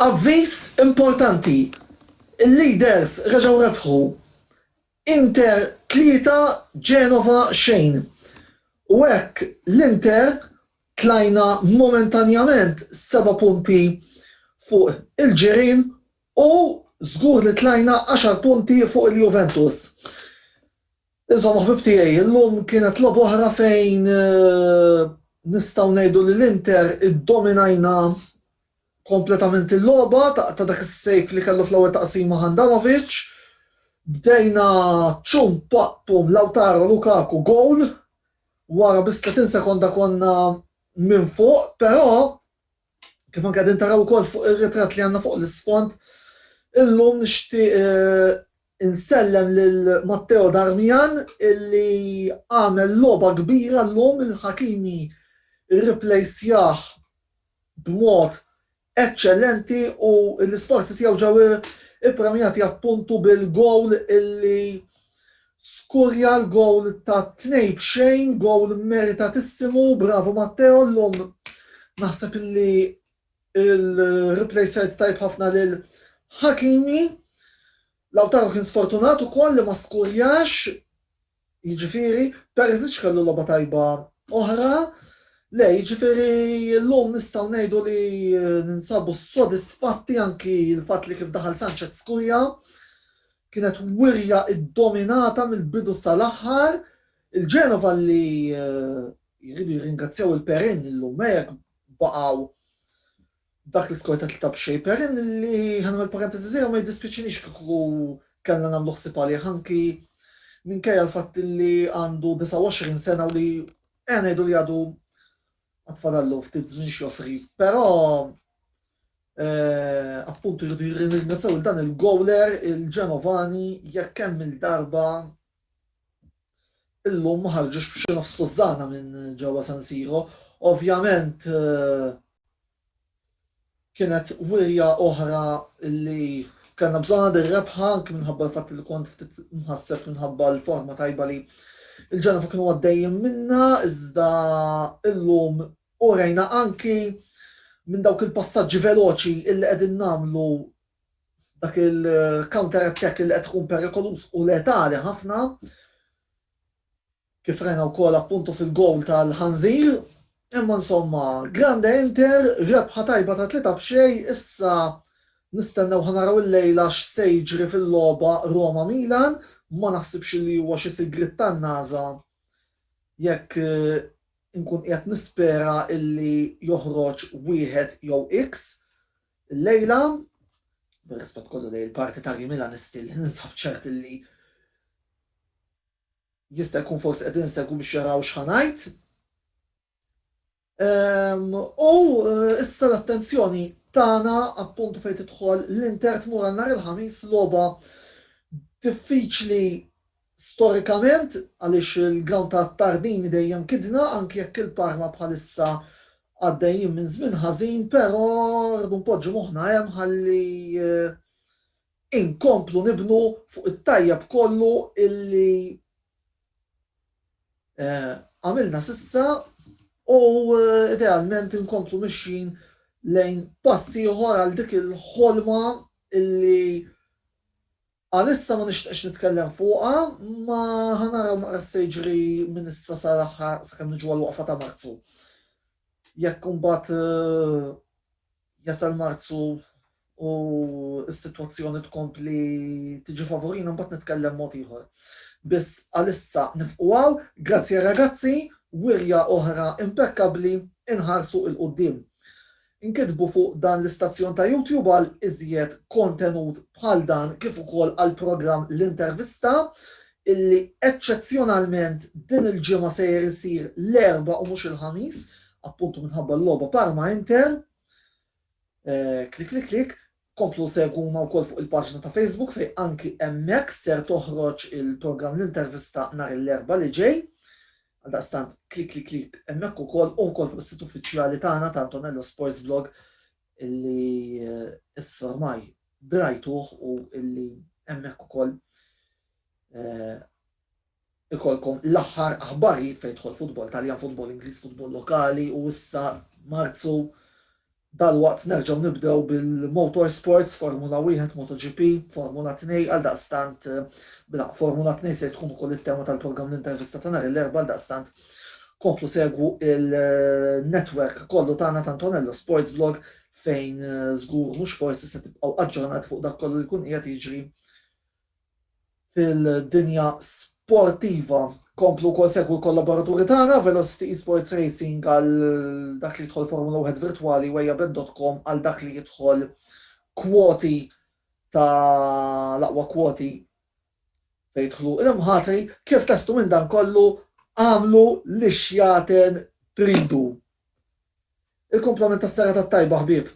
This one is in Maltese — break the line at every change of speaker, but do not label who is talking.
Avviż importanti. Il-leaders reġgħu rebħu. Inter 3, Genova xejn. U hekk l-Inter tlajna momentanjament 7 punti fuq il-ġirien u żgur li tlajna 10 punti fuq il-Juventus. Insomma, ħbib tiegħi, illum kienet logħba oħra fejn nistgħu ngħidu li l-Inter iddominajna kompletament il-logħba ta' dak is-sejf li kellu fl-ewwel taqsima Handanovic. Bdejna ċum pum Lautaro Lukaku gowl, wara bis 30 sekonda konna minn fuq, però kif anke qegħdin taraw ukoll fuq ir-ritratt li għandna fuq l-isfond, illum nixtieq insellem lil Matteo Darmian illi għamel logħba kbira llum il-Ħakimi irreplejsjah b'mod eċċellenti u l-isforzi tiegħu ġew ippremjati appuntu bil-gowl illi skurja l-gowl ta' 2-0, gowl meritatissimu, bravo Matteo, llum naħseb illi il-replay sajt tajb ħafna lil Ħakimi. Lautaro kien sfortunat ukoll li ma skurjax, jiġifieri Perisic kellu logħba tajba oħra. Le, jiġifieri llum nistgħu ngħidu li ninsabu sodisfatti anki l-fatt li kif daħal Sanchez skurja. Kienet wirja iddominata mill-bidu sal-aħħar. Il-Genova li jridu jirringrazzjaw il-Perin illum hekk baqgħu dak li skor ta' 3-0. Perin li ħanamel parentesi żgħira ma jiddispjaċinix kieku kellna nagħmlu ħsieb għalih anki minkejja l-fatt li għandu 29 sena u li ngħidu li għadu għatfadallu ftit żmien joffri, però appuntu jridu jirringrazzaw il-dan il-gowler il-Ġenovani jekk hemm il-darba illum ma ħarġux b'xi nofs tużżana minn ġewwa San Siro. Ovvjament kienet wirja oħra li kellna bżonn ir-rebħa anke minħabba l-fatt li kont ftit mħasseb minħabba l-forma tajba li il-Genova kienu għaddejjin minna, iżda illum urejna anki minn dawk il-passaġġi veloċi illi qegħdin nagħmlu dak il-counter attack illi qed tkun perikolus u letali ħafna. Kif rejna wkoll appuntu fil-gowl tal-ħanżir. Imma insomma, grande Inter, rebħa tajba ta' 3-0, issa nistennew ħanaraw il-lejla x'se jiġri fil-logħba Roma-Milan. Ma naħsibx li huwa xi sigriet tan-NASA jekk inkun qiegħed nispera illi joħroġ wieħed jew X il-lejla. Bir-rispett kollu lejn il-partitari Milanisti li ninsab ċert illi jista' jkun forsi qegħdin insegwu biex jaraw x'ħanajt. U issa l-attenzjoni tagħna appuntu fejn tidħol l-Inter tmur nhar il-ħamis logħba diffiċli storikament għaliex il-ground ta' Tardini dejjem kidna anke jekk il-Parma bħalissa għaddejjin minn żmien ħażin, però rridu npoġġu moħħna hemm ħalli inkomplu nibnu fuq it-tajjeb kollu illi għamilna s'issa u idealment inkomplu mixjin lejn passi ieħor għal dik il-ħolma illi għalissa ma nixtieqx nitkellem fuqha, ma ħanaraw naqra se jiġri minn issa sal-aħħar sakemm niġu għall-waqfa ta' Marzu. Jekk imbagħad jasal Marzu u s-sitwazzjoni tkompli tiġi favorina mbagħad nitkellem mod ieħor. Biss għalissa nifqgħu, grazzi ragazzi, wirja oħra impeccabbli inħarsu il-qudiem. Inkitbu fuq dan l-istazzjon ta' YouTube għal iżjed kontenut bħal dan kif ukoll għal programm l-intervista illi eċċezzjonalment din il-ġimgħa se jsir l-erba' u mhux il-ħamis, appuntu minħabba l-logħba Parma Inter. Klik, komplu segwuna wkoll fuq il-paġna ta' Facebook fejn anki hemmhekk ser toħroġ il-programm l-intervista nhar l-erba' li ġej. Għaldaqstant klik, hemmhekk ukoll fuq is-sit uffiċjali tagħna ta' Antonello Sports Blog illi issa ormai drajtuh u illi hemmhekk ukoll ikolkom l-aħħar aħbarijiet fejn jidħol futbol Taljan, futbol Ingliż, futbol lokali u issa Marzu Dalwaqt nerġgħu nibdew bil-motorsports, Formula 1, MotoGP, Formula 2, għal daqstant Formula 2 se tkun ukoll it-tema tal-programm l-intervista ta' nhar l-erba' għal daqstant komplu segwu il-network kollu tagħna ta' Antonello Sports Blog fejn żgur mhux forsi se tibqgħu aġġornati fuq dak kollu li jkun qiegħed jiġri fil-dinja sportiva. Komplu kol segwu kollaboraturi tagħna Velocity Esports Racing għal dak li jidħol Formula 1 virtuali wejjabed.com għal dak li jidħol kwoti ta' l-aqwa kwoti fejn jidħlu l-imħatri kif testu minn dan kollu għamlu li xjaten tridu. Il-komplement tas-sera tat-tajba ħbieb.